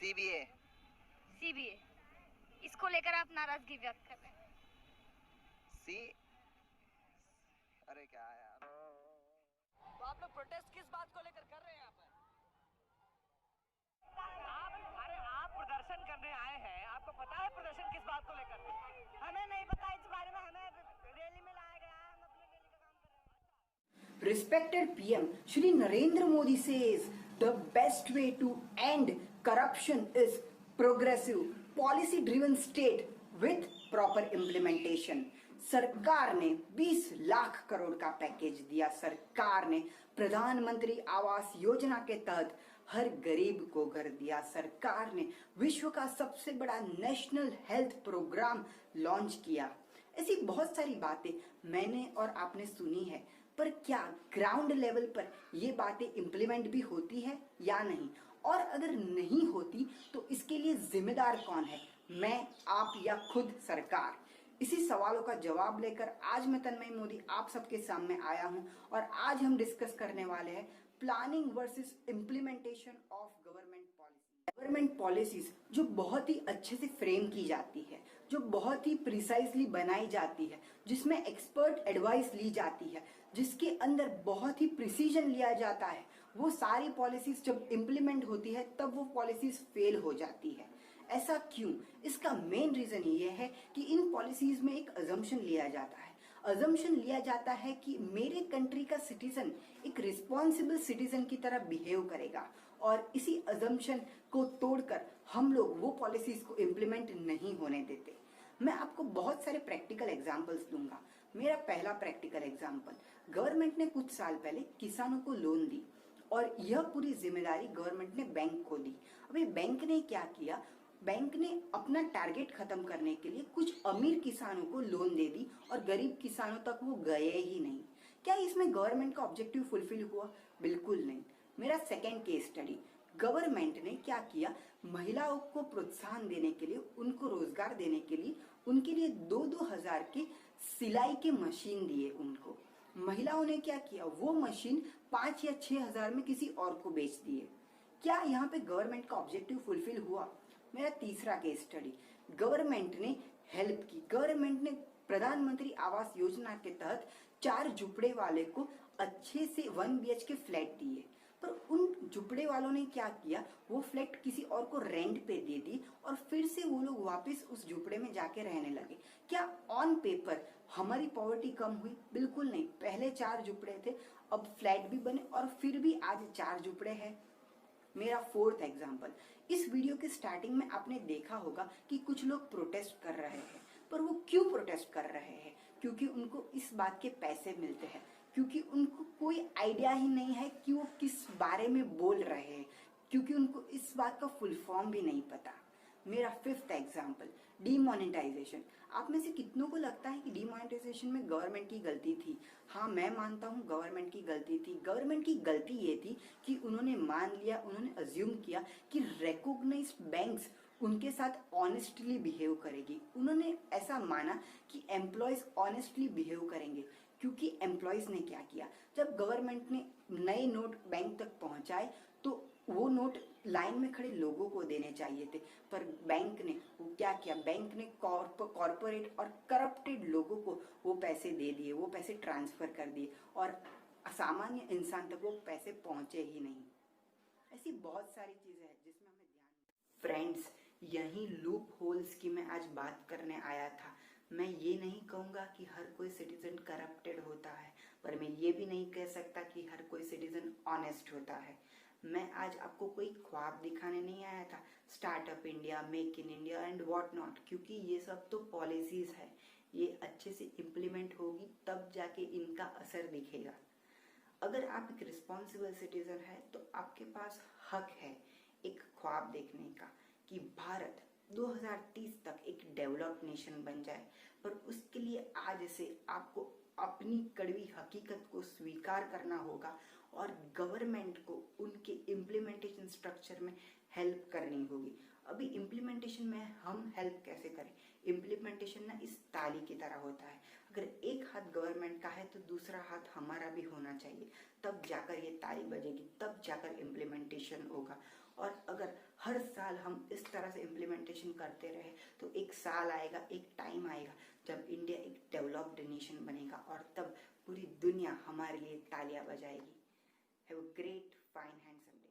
CBA. CBA, इसको लेकर आप नाराजगी व्यक्त कर रहे हैं। सी अरे क्या यार, तो आप लोग प्रोटेस्ट किस बात को लेकर कर रहे हैं यहाँ पर? आप प्रदर्शन करने आए हैं, आपको पता है प्रदर्शन किस बात को लेकर? हमें नहीं पता इस बारे में, हमें रैली में लाया गया है, हम अपने रैली का काम कर रहे हैं। Respected PM Shri Narendra Modi says the best way to end corruption is progressive, policy-driven state with proper implementation. सरकार ने 20 लाख करोड़ का पैकेज दिया। सरकार ने प्रधानमंत्री आवास योजना के तहत हर गरीब को घर दिया। सरकार ने विश्व का सबसे बड़ा नेशनल हेल्थ प्रोग्राम लॉन्च किया। ऐसी बहुत सारी बातें मैंने और आपने सुनी है, पर क्या ग्राउंड लेवल पर ये बातें इम्प्लीमेंट भी होती है या नहीं? और अगर नहीं होती तो इसके लिए जिम्मेदार कौन है? मैं, आप या खुद सरकार? इसी सवालों का जवाब लेकर आज मैं तन्मय मोदी आप सबके सामने आया हूं और आज हम डिस्कस करने वाले हैं planning versus implementation of government policy. Government policies जो बहुत ही अच्छे से फ्रेम की जाती है, जो बहुत ही प्रिसाइजली बनाई जाती है, जिसमें एक्सपर्ट एडवाइस ली जाती है, जिसके अंदर बहुत ही प्रिसीजन लिया जाता है, वो सारी पॉलिसीज जब इम्प्लीमेंट होती है तब वो पॉलिसीज फेल हो जाती है। ऐसा क्यों? इसका मेन रीजन ये है कि इन पॉलिसीज में एक अजम्पशन लिया जाता है। अजम्पशन लिया जाता है कि मेरे कंट्री का सिटीजन एक रिस्पॉन्सिबल सिटीजन की तरह बिहेव करेगा, और इसी अजम्पशन को तोड़कर हम लोग वो पॉलिसीज को इम्प्लीमेंट नहीं होने देते। मैं आपको बहुत सारे प्रैक्टिकल एग्जाम्पल्स दूंगा। मेरा पहला प्रैक्टिकल एग्जाम्पल, गवर्नमेंट ने कुछ साल पहले किसानों को लोन दी और यह पूरी जिम्मेदारी गवर्नमेंट ने बैंक को दी। अभी बैंक ने क्या किया? बैंक ने अपना टारगेट खत्म करने के लिए कुछ अमीर किसानों को लोन दे दी और गरीब किसानों तक वो गए ही नहीं। क्या इसमें गवर्नमेंट का ऑब्जेक्टिव फुलफिल हुआ? बिल्कुल नहीं। मेरा सेकेंड केस स्टडी, गवर्नमेंट ने क्या किया? महिलाओं को प्रोत्साहन देने के लिए, उनको रोजगार देने के लिए उनके लिए 2-2 हजार के सिलाई के मशीन दिए उनको। महिलाओं ने क्या किया? वो मशीन 5 या 6 हजार में किसी और को बेच दिए। क्या यहाँ पे गवर्नमेंट का ऑब्जेक्टिव फुलफिल हुआ? मेरा तीसरा केस स्टडी, गवर्नमेंट ने हेल्प की। गवर्नमेंट ने प्रधानमंत्री आवास योजना के तहत 4 झुपड़े वाले को अच्छे से 1 BHK फ्लैट दिए, पर उन झुपड़े वालों ने क्या किया? वो फ्लैट किसी और को रेंट पे दे दी और फिर से वो लोग वापस उस झुपड़े में जाके रहने लगे। क्या ऑन पेपर हमारी पॉवर्टी कम हुई? बिल्कुल नहीं। पहले 4 झुपड़े थे, अब फ्लैट भी बने और फिर भी आज 4 झुपड़े हैं। मेरा फोर्थ एग्जाम्पल, इस वीडियो के स्टार्टिंग में आपने देखा होगा कि कुछ लोग प्रोटेस्ट कर रहे हैं, पर वो क्यों प्रोटेस्ट कर रहे हैं? क्योंकि उनको इस बात के पैसे मिलते हैं, क्योंकि उनको कोई आइडिया ही नहीं है कि वो किस बारे में बोल रहे हैं, क्योंकि उनको इस बात का फुल फॉर्म भी नहीं पता। मेरा फिफ्थ एग्जाम्पल, डीमोनेटाइजेशन। आप में से कितनों को लगता है कि डीमोनेटाइजेशन में गवर्नमेंट की गलती थी? हाँ, मैं मानता हूँ गवर्नमेंट की गलती थी। गवर्नमेंट की गलती ये थी कि उन्होंने मान लिया, उन्होंने अज्यूम किया कि रिकॉग्नाइज्ड बैंक्स उनके साथ ऑनेस्टली बिहेव करेगी। उन्होंने ऐसा माना कि एम्प्लॉयज ऑनेस्टली बिहेव करेंगे, क्योंकि एम्प्लॉयज ने क्या किया? जब गवर्नमेंट ने नए नोट बैंक तक पहुंचाए तो वो नोट लाइन में खड़े लोगों को देने चाहिए थे, पर बैंक ने वो क्या किया? बैंक ने कॉर्पोरेट और करप्टेड लोगों को वो पैसे दे दिए, वो पैसे ट्रांसफर कर दिए और सामान्य इंसान तक वो पैसे पहुंचे ही नहीं। ऐसी बहुत सारी चीजें हैं जिसमें हमें ध्यान। फ्रेंड्स, यही लूप होल्स की मैं आज बात करने आया था। मैं ये नहीं कहूँगा कि हर कोई सिटीजन करप्टेड होता है, पर मैं ये भी नहीं कह सकता कि हर कोई सिटीजन ऑनेस्ट होता है। मैं आज आपको कोई ख्वाब दिखाने नहीं आया था, startup India, make in India and what not, क्योंकि ये सब तो पॉलिसीज है। ये अच्छे से इम्प्लीमेंट होगी तब जाके इनका असर दिखेगा। अगर आप एक रिस्पॉन्सिबल सिटीजन है तो आपके पास हक है एक ख्वाब देखने का कि भारत 2030 तक एक डेवलप्ड नेशन बन जाए, पर उसके लिए आज से आपको अपनी कड़वी हकीकत को स्वीकार करना होगा और गवर्नमेंट को उनके इम्प्लीमेंटेशन स्ट्रक्चर में हेल्प करनी होगी। अभी इम्प्लीमेंटेशन में हम हेल्प कैसे करें? इम्प्लीमेंटेशन ना इस ताली की तरह होता है, अगर एक हाथ गवर्नमेंट का है तो दूसरा हाथ हमारा भी होना चाहिए, तब जाकर ये ताली बजेगी, तब जाकर इम्प्लीमेंटेशन होगा। और अगर हर साल हम इस तरह से इम्प्लीमेंटेशन करते रहे तो एक साल आएगा, एक टाइम आएगा जब इंडिया एक डेवलप्ड नेशन बनेगा और तब पूरी दुनिया हमारे लिए तालियां बजाएगी। Have a great fine handsome day.